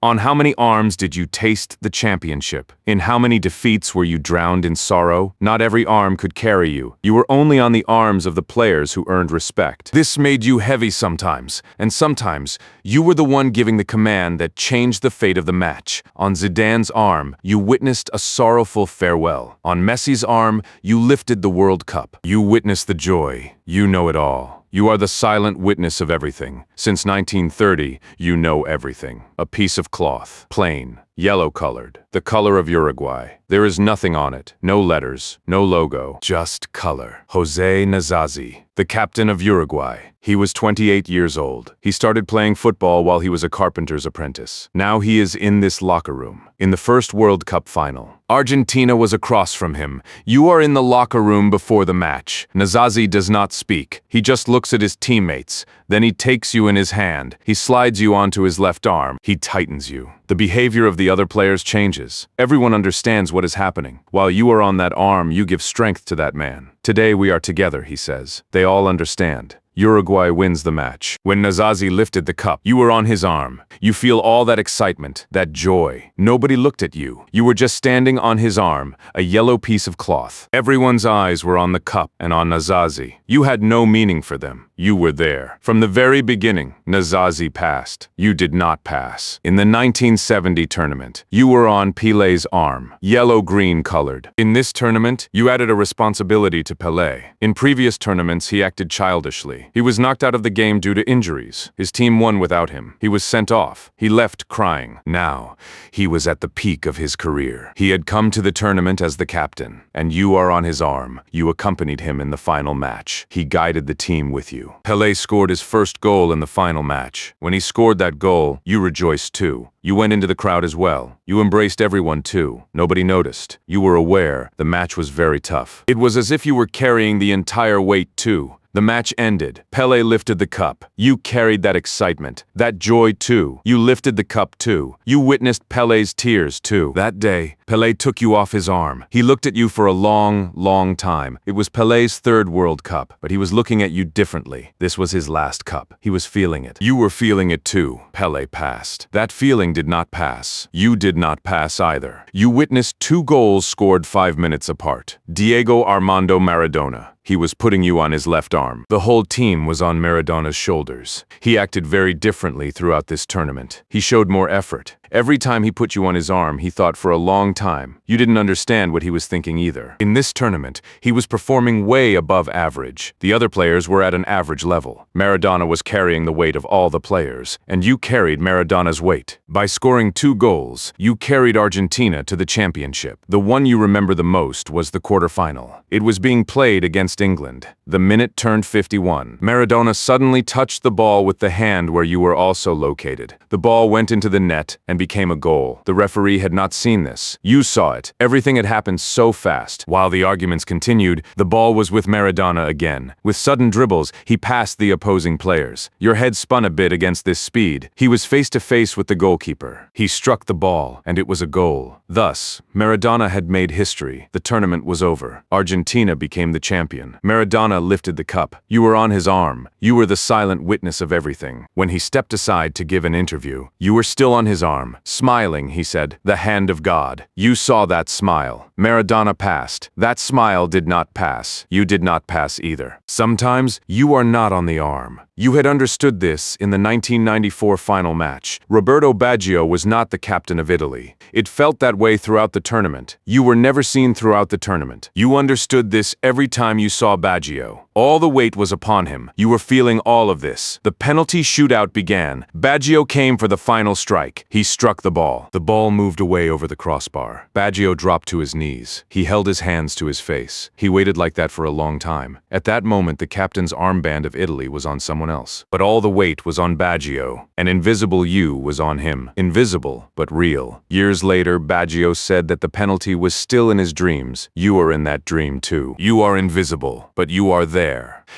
On how many arms did you taste the championship? In how many defeats were you drowned in sorrow? Not every arm could carry you. You were only on the arms of the players who earned respect. This made you heavy sometimes, and sometimes you were the one giving the command that changed the fate of the match. On Zidane's arm, you witnessed a sorrowful farewell. On Messi's arm, you lifted the World Cup. You witnessed the joy. You know it all. You are the silent witness of everything. Since 1930, you know everything. A piece of cloth, plain, yellow-colored, the color of Uruguay. There is nothing on it, no letters, no logo, just color. Jose Nasazzi, the captain of Uruguay. He was 28 years old. He started playing football while he was a carpenter's apprentice. Now he is in this locker room, in the first World Cup final. Argentina was across from him. You are in the locker room before the match. Nasazzi does not speak. He just looks at his teammates. Then he takes you in his hand. He slides you onto his left arm. He tightens you. The behavior of the other players changes. Everyone understands what is happening. While you are on that arm, you give strength to that man. Today we are together, he says. They all understand. Uruguay wins the match. When Nasazzi lifted the cup, you were on his arm. You feel all that excitement, that joy. Nobody looked at you. You were just standing on his arm, a yellow piece of cloth. Everyone's eyes were on the cup and on Nasazzi. You had no meaning for them. You were there. From the very beginning, Nasazzi passed. You did not pass. In the 1970 tournament, you were on Pelé's arm, yellow-green colored. In this tournament, you added a responsibility to Pelé. In previous tournaments, he acted childishly. He was knocked out of the game due to injuries. His team won without him. He was sent off. He left crying. Now, he was at the peak of his career. He had come to the tournament as the captain, and you are on his arm. You accompanied him in the final match. He guided the team with you. Pelé scored his first goal in the final match. When he scored that goal, you rejoiced too. You went into the crowd as well. You embraced everyone too. Nobody noticed. You were aware. The match was very tough. It was as if you were carrying the entire weight too. The match ended. Pelé lifted the cup. You carried that excitement, that joy too. You lifted the cup too. You witnessed Pelé's tears too. That day, Pelé took you off his arm. He looked at you for a long, long time. It was Pelé's third World Cup, but he was looking at you differently. This was his last cup. He was feeling it. You were feeling it too. Pelé passed. That feeling did not pass. You did not pass either. You witnessed 2 goals scored 5 minutes apart. Diego Armando Maradona. He was putting you on his left arm. The whole team was on Maradona's shoulders. He acted very differently throughout this tournament. He showed more effort. Every time he put you on his arm, he thought for a long time. You didn't understand what he was thinking either. In this tournament, he was performing way above average. The other players were at an average level. Maradona was carrying the weight of all the players, and you carried Maradona's weight. By scoring 2 goals, you carried Argentina to the championship. The one you remember the most was the quarterfinal. It was being played against England. The minute turned 51. Maradona suddenly touched the ball with the hand where you were also located. The ball went into the net and became a goal. The referee had not seen this. You saw it. Everything had happened so fast. While the arguments continued, the ball was with Maradona again. With sudden dribbles, he passed the opposing players. Your head spun a bit against this speed. He was face to face with the goalkeeper. He struck the ball, and it was a goal. Thus, Maradona had made history. The tournament was over. Argentina became the champion. Maradona lifted the cup. You were on his arm. You were the silent witness of everything. When he stepped aside to give an interview, you were still on his arm. Smiling, he said, the hand of God. You saw that smile. Maradona passed. That smile did not pass. You did not pass either. Sometimes, you are not on the arm. You had understood this in the 1994 final match. Roberto Baggio was not the captain of Italy. It felt that way throughout the tournament. You were never seen throughout the tournament. You understood this every time you saw Baggio. All the weight was upon him. You were feeling all of this. The penalty shootout began. Baggio came for the final strike. He struck the ball. The ball moved away over the crossbar. Baggio dropped to his knees. He held his hands to his face. He waited like that for a long time. At that moment, the captain's armband of Italy was on someone else. But all the weight was on Baggio. An invisible you was on him. Invisible, but real. Years later, Baggio said that the penalty was still in his dreams. You are in that dream too. You are invisible, but you are there.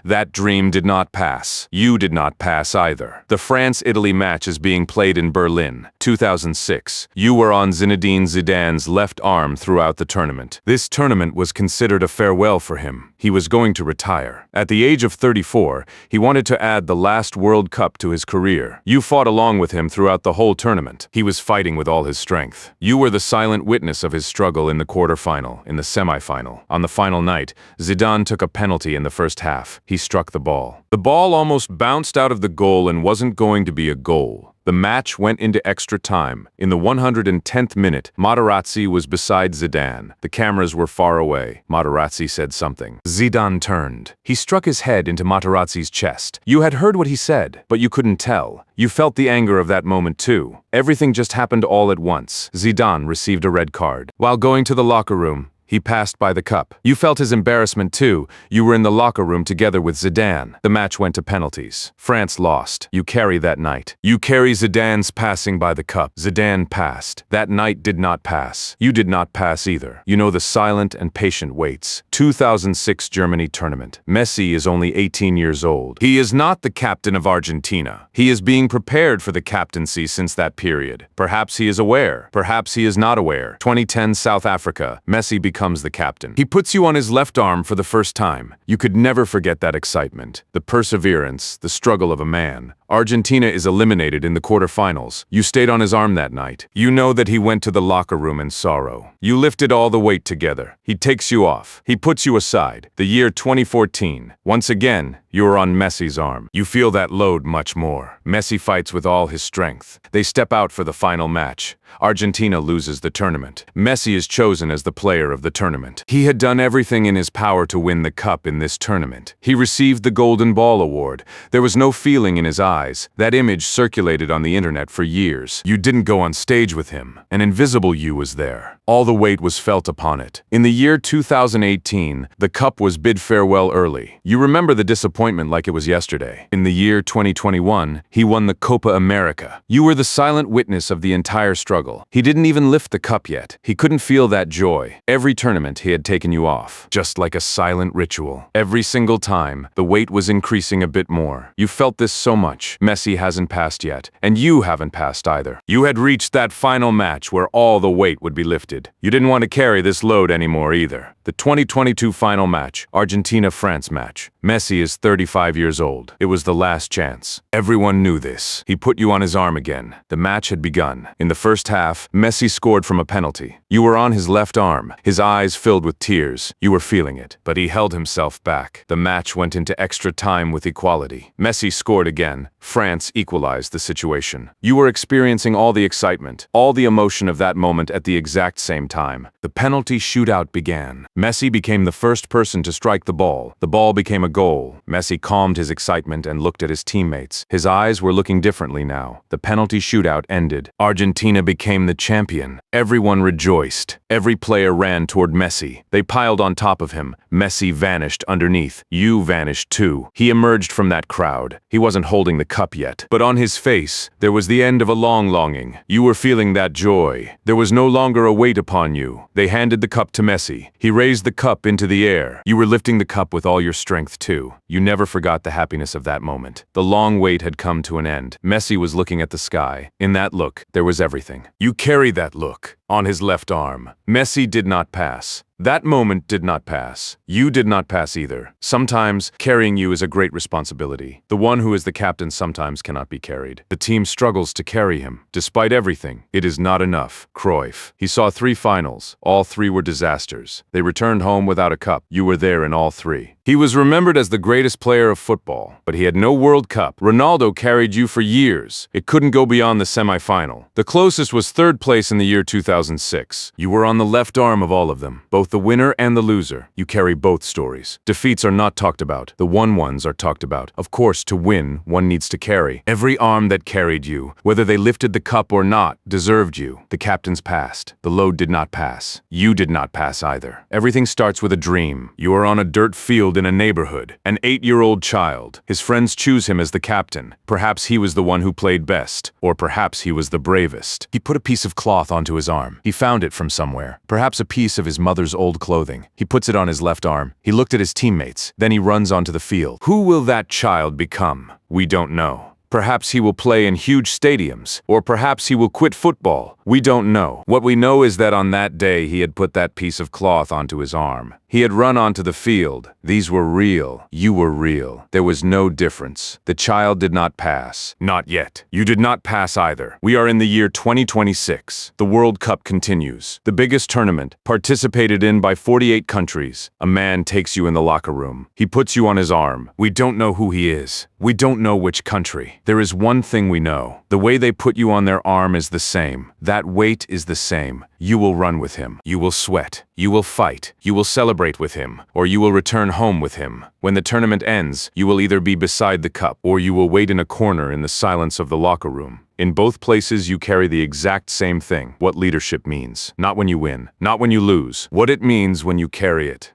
That dream did not pass. You did not pass either. The France-Italy match is being played in Berlin, 2006. You were on Zinedine Zidane's left arm throughout the tournament. This tournament was considered a farewell for him. He was going to retire. At the age of 34, he wanted to add add the last World Cup to his career. You fought along with him throughout the whole tournament. He was fighting with all his strength. You were the silent witness of his struggle in the quarterfinal, in the semifinal. On the final night, Zidane took a penalty in the first half. He struck the ball. The ball almost bounced out of the goal and wasn't going to be a goal. The match went into extra time. In the 110th minute, Materazzi was beside Zidane. The cameras were far away. Materazzi said something. Zidane turned. He struck his head into Materazzi's chest. You had heard what he said, but you couldn't tell. You felt the anger of that moment too. Everything just happened all at once. Zidane received a red card. While going to the locker room, he passed by the cup. You felt his embarrassment too. You were in the locker room together with Zidane. The match went to penalties. France lost. You carry that night. You carry Zidane's passing by the cup. Zidane passed. That night did not pass. You did not pass either. You know the silent and patient waits. 2006 Germany tournament. Messi is only 18 years old. He is not the captain of Argentina. He is being prepared for the captaincy since that period. Perhaps he is aware. Perhaps he is not aware. 2010 South Africa. Messi becomes the captain. He puts you on his left arm for the first time. You could never forget that excitement, the perseverance, the struggle of a man. Argentina is eliminated in the quarterfinals. You stayed on his arm that night. You know that he went to the locker room in sorrow. You lifted all the weight together. He takes you off. He puts you aside. The year 2014. Once again, you are on Messi's arm. You feel that load much more. Messi fights with all his strength. They step out for the final match. Argentina loses the tournament. Messi is chosen as the player of the tournament. He had done everything in his power to win the cup in this tournament. He received the Golden Ball award. There was no feeling in his eyes. That image circulated on the internet for years. You didn't go on stage with him. An invisible you was there. All the weight was felt upon it. In the year 2018, the cup was bid farewell early. You remember the disappointment like it was yesterday. In the year 2021, he won the Copa America. You were the silent witness of the entire struggle. He didn't even lift the cup yet. He couldn't feel that joy. Every tournament he had taken you off, just like a silent ritual. Every single time, the weight was increasing a bit more. You felt this so much. Messi hasn't passed yet, and you haven't passed either. You had reached that final match where all the weight would be lifted. You didn't want to carry this load anymore either. The 2022 final match, Argentina-France match. Messi is 35 years old. It was the last chance. Everyone knew this. He put you on his arm again. The match had begun. In the first half, Messi scored from a penalty. You were on his left arm, his eyes filled with tears. You were feeling it, but he held himself back. The match went into extra time with equality. Messi scored again. France equalized the situation. You were experiencing all the excitement, all the emotion of that moment at the exact same time. The penalty shootout began. Messi became the first person to strike the ball. The ball became a goal. Messi calmed his excitement and looked at his teammates. His eyes were looking differently now. The penalty shootout ended. Argentina became the champion. Everyone rejoiced. Every player ran toward Messi. They piled on top of him. Messi vanished underneath. You vanished too. He emerged from that crowd. He wasn't holding the cup yet, but on his face, there was the end of a long longing. You were feeling that joy. There was no longer a weight upon you. They handed the cup to Messi. He raised the cup into the air. You were lifting the cup with all your strength too. You never forgot the happiness of that moment. The long wait had come to an end. Messi was looking at the sky. In that look, there was everything. You carry that look on his left arm. Messi did not pass. That moment did not pass. You did not pass either. Sometimes, carrying you is a great responsibility. The one who is the captain sometimes cannot be carried. The team struggles to carry him. Despite everything, it is not enough. Cruyff. He saw 3 finals. All 3 were disasters. They returned home without a cup. You were there in all 3. He was remembered as the greatest player of football, but he had no World Cup. Ronaldo carried you for years. It couldn't go beyond the semi-final. The closest was 3rd place in the year 2006. You were on the left arm of all of them, both the winner and the loser. You carry both stories. Defeats are not talked about. The won ones are talked about. Of course, to win, one needs to carry. Every arm that carried you, whether they lifted the cup or not, deserved you. The captains passed. The load did not pass. You did not pass either. Everything starts with a dream. You are on a dirt field in a neighborhood. An 8-year-old child. His friends choose him as the captain. Perhaps he was the one who played best. Or perhaps he was the bravest. He put a piece of cloth onto his arm. He found it from somewhere. Perhaps a piece of his mother's old clothing. He puts it on his left arm. He looked at his teammates. Then he runs onto the field. Who will that child become? We don't know. Perhaps he will play in huge stadiums, or perhaps he will quit football. We don't know. What we know is that on that day he had put that piece of cloth onto his arm. He He had run onto the field. These were real. You were real. There was no difference. The child did not pass. Not yet. You did not pass either. We are in the year 2026. The World Cup continues. The biggest tournament, participated in by 48 countries. A man takes you in the locker room. He puts you on his arm. We don't know who he is. We don't know which country. There is one thing we know. The way they put you on their arm is the same. That weight is the same. You will run with him. You will sweat. You will fight. You will celebrate with him. Or you will return home with him. When the tournament ends, you will either be beside the cup, or you will wait in a corner in the silence of the locker room. In both places, you carry the exact same thing. What leadership means. Not when you win. Not when you lose. What it means when you carry it.